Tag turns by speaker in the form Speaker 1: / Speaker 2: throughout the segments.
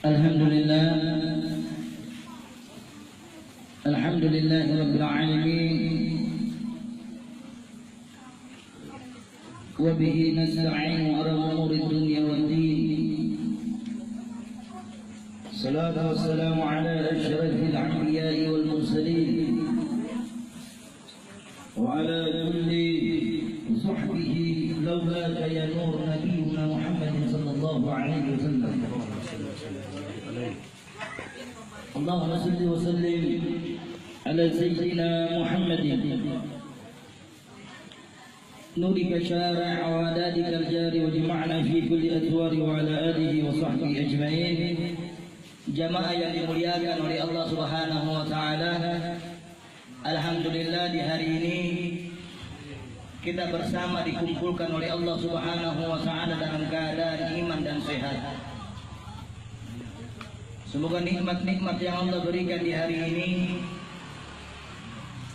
Speaker 1: Alhamdulillah Rabbil Alamin wa bihi nasta'inu ala umuri dunya wad din. Salatu wassalamu ala asyrafil anbiya'i wal mursalin wa ala kulli sahbihi lawlaka ya nur nabiyyina Muhammadin sallallahu alaihi wasallam. Allahumma salli wa sallim ala sayyidina Muhammadin nurika syara' wa adadika al-jari wa jima'na fi kulli adwari wa ala alihi wa sahbihi ajma'in. Jamaah yang dimuliakan oleh Allah Subhanahu wa taala, alhamdulillah di hari ini kita bersama dikumpulkan oleh Allah Subhanahu wa taala dalam keadaan iman dan sehat. Semoga nikmat-nikmat yang Allah berikan di hari ini,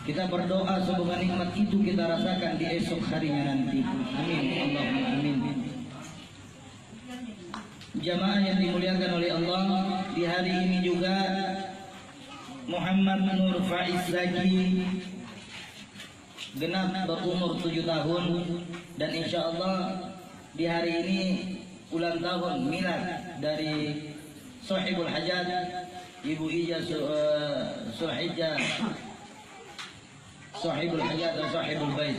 Speaker 1: kita berdoa semoga nikmat itu kita rasakan di esok harinya nanti. Amin. Allahumma amin. Jamaah yang dimuliakan oleh Allah, di hari ini juga Muhammad Nur Faiz Zaki genap berumur 7 tahun, dan insya Allah di hari ini ulang tahun milad dari Sahibul Hajat Ibu Ija Sulhijjah Sahibul Hajat dan Sahibul Bait.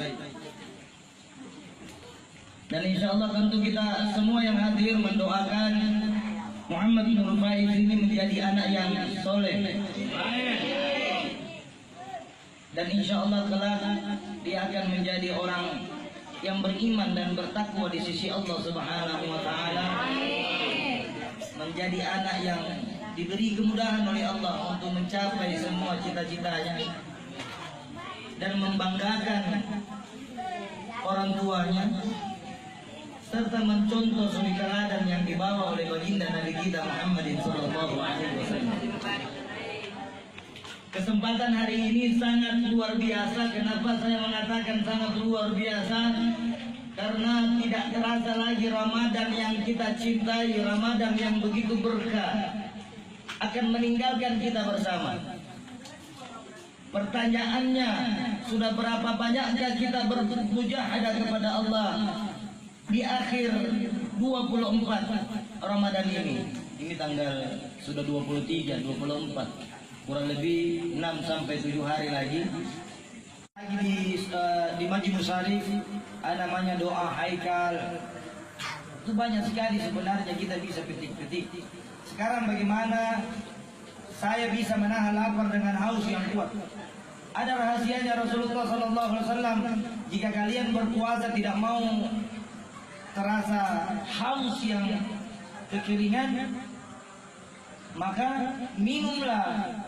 Speaker 1: Dan insya Allah tentu kita semua yang hadir mendoakan Muhammad Nur Faiz ini menjadi anak yang soleh, dan insya Allah kelak dia akan menjadi orang yang beriman dan bertakwa di sisi Allah Subhanahu wa taala, menjadi anak yang diberi kemudahan oleh Allah untuk mencapai semua cita-citanya dan membanggakan orang tuanya, serta mencontoh suri teladan yang dibawa oleh baginda Nabi kita Muhammadin sallallahu alaihi wasallam. Kesempatan hari ini sangat luar biasa. Kenapa saya mengatakan sangat luar biasa? Karena tidak terasa lagi Ramadan yang kita cintai, Ramadan yang begitu berkah akan meninggalkan kita bersama. Pertanyaannya, sudah berapa banyakkah kita bermujahadah kepada Allah di akhir 24 Ramadan ini? Ini tanggal sudah 23, 24, kurang lebih 6 sampai 7 hari lagi. Di Majlis Syarif ada namanya doa haikal. Itu banyak sekali sebenarnya kita bisa petik-petik. Sekarang bagaimana saya bisa menahan lapar dengan haus yang kuat? Ada rahasianya Rasulullah SAW. Jika kalian berpuasa tidak mau terasa haus yang kekeringan, maka minumlah,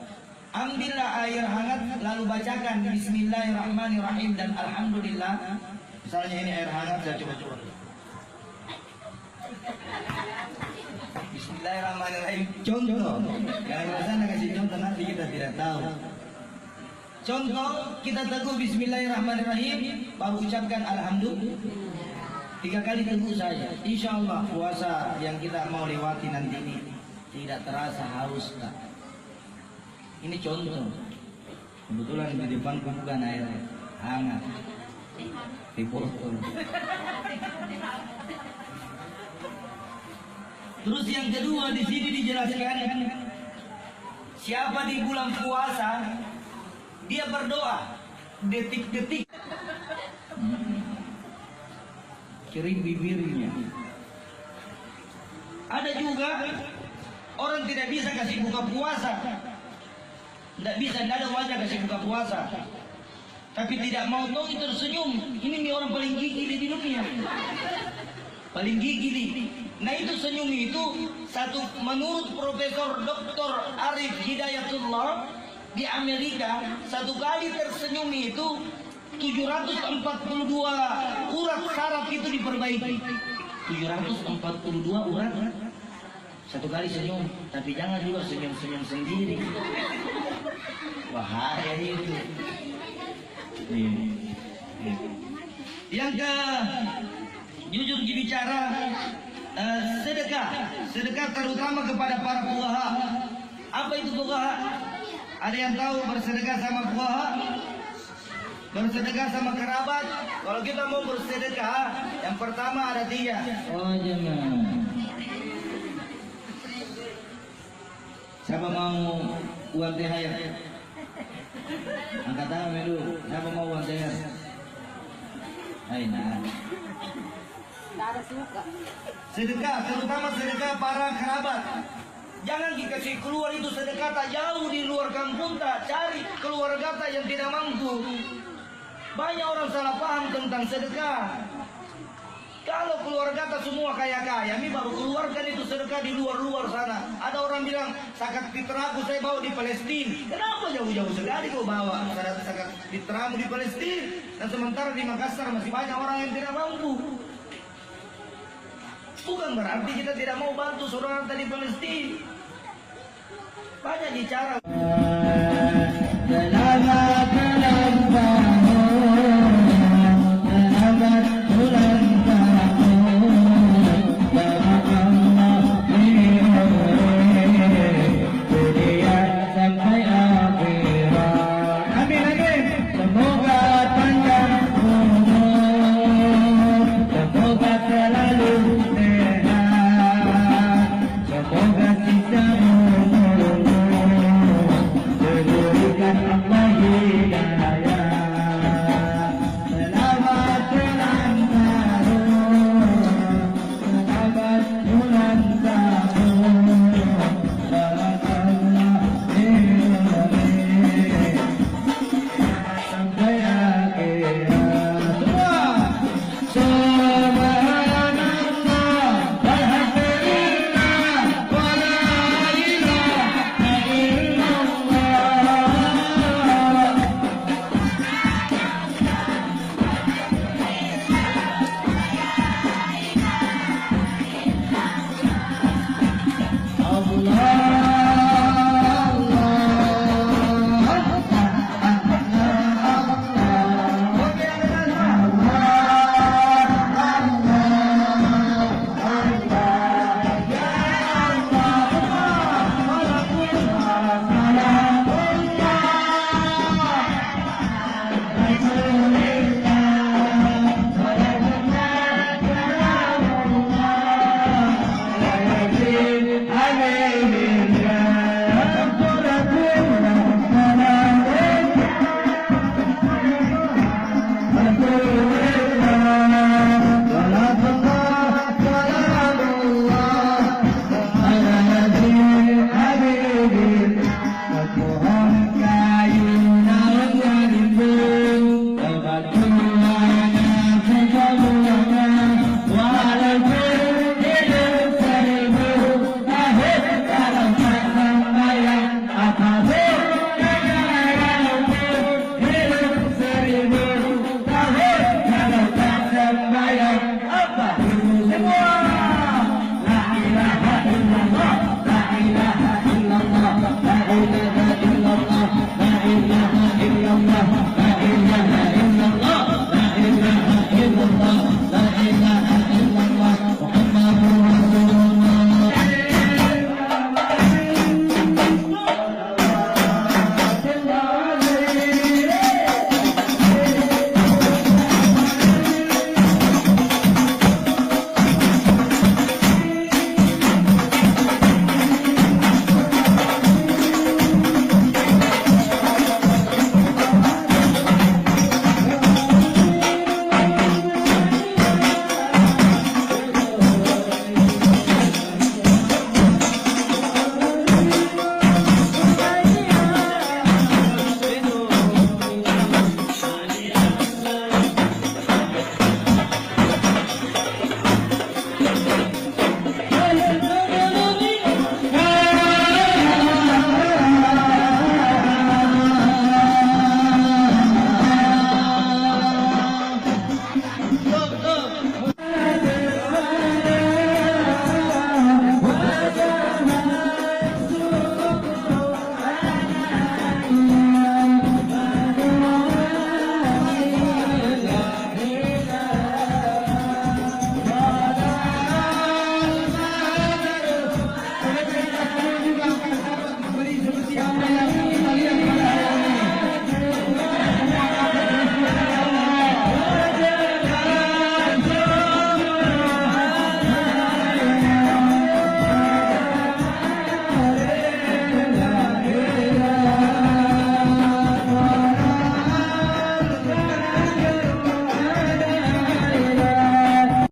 Speaker 1: ambillah air hangat lalu bacakan Bismillahirrahmanirrahim dan Alhamdulillah. Misalnya ini air hangat, saya coba. Bismillahirrahmanirrahim. Contoh, kalau sana kasih contoh nanti kita tidak tahu. Contoh, kita teguh Bismillahirrahmanirrahim, baru ucapkan Alhamdulillah 3 kali teguh saja. Insya Allah puasa yang kita mau lewati nanti ini tidak terasa haus. Ini contoh. Kebetulan di depanku bukan air hangat, di botol. Terus yang kedua di sini dijelaskan, siapa di bulan puasa dia berdoa detik-detik kering bibirnya. Ada juga orang tidak bisa kasih buka puasa, tidak bisa, tidak ada wajah kasih buka puasa, tapi tidak mau tahu itu tersenyum. Ini nih orang paling gigih di dunia, paling gigih. Nah itu senyum itu satu, menurut Profesor Dr. Arif Hidayatullah di Amerika, satu kali tersenyum itu 742 urat saraf itu diperbaiki. 742 urat satu kali senyum. Tapi jangan juga senyum-senyum sendiri, bahaya itu. Yang ke jujur bicara, sedekah terutama kepada para fuqaha. Apa itu fuqaha? Ada yang tahu bersedekah sama fuqaha? Bersedekah sama kerabat. Kalau kita mau bersedekah, yang pertama ada 3. Oh jangan. Siapa mau uang THR? Angkat tangan dulu. Siapa mau uang THR? Hai nah. Sedekah, terutama sedekah para kerabat. Jangan dikasih keluar itu sedekah tak jauh di luar kampung tak. Cari keluarga tak yang tidak mampu. Banyak orang salah paham tentang sedekah. Kalau keluarga tak semua kaya-kaya, ini baru keluarkan itu sedekah di luar-luar sana. Ada orang bilang, zakat fitrahku saya bawa di Palestina. Kenapa jauh-jauh sekali kau bawa zakat fitrahmu di Palestina? Dan sementara di Makassar masih banyak orang yang tidak mampu. Bukan berarti kita tidak mau bantu saudara di Palestina. Banyak bicara.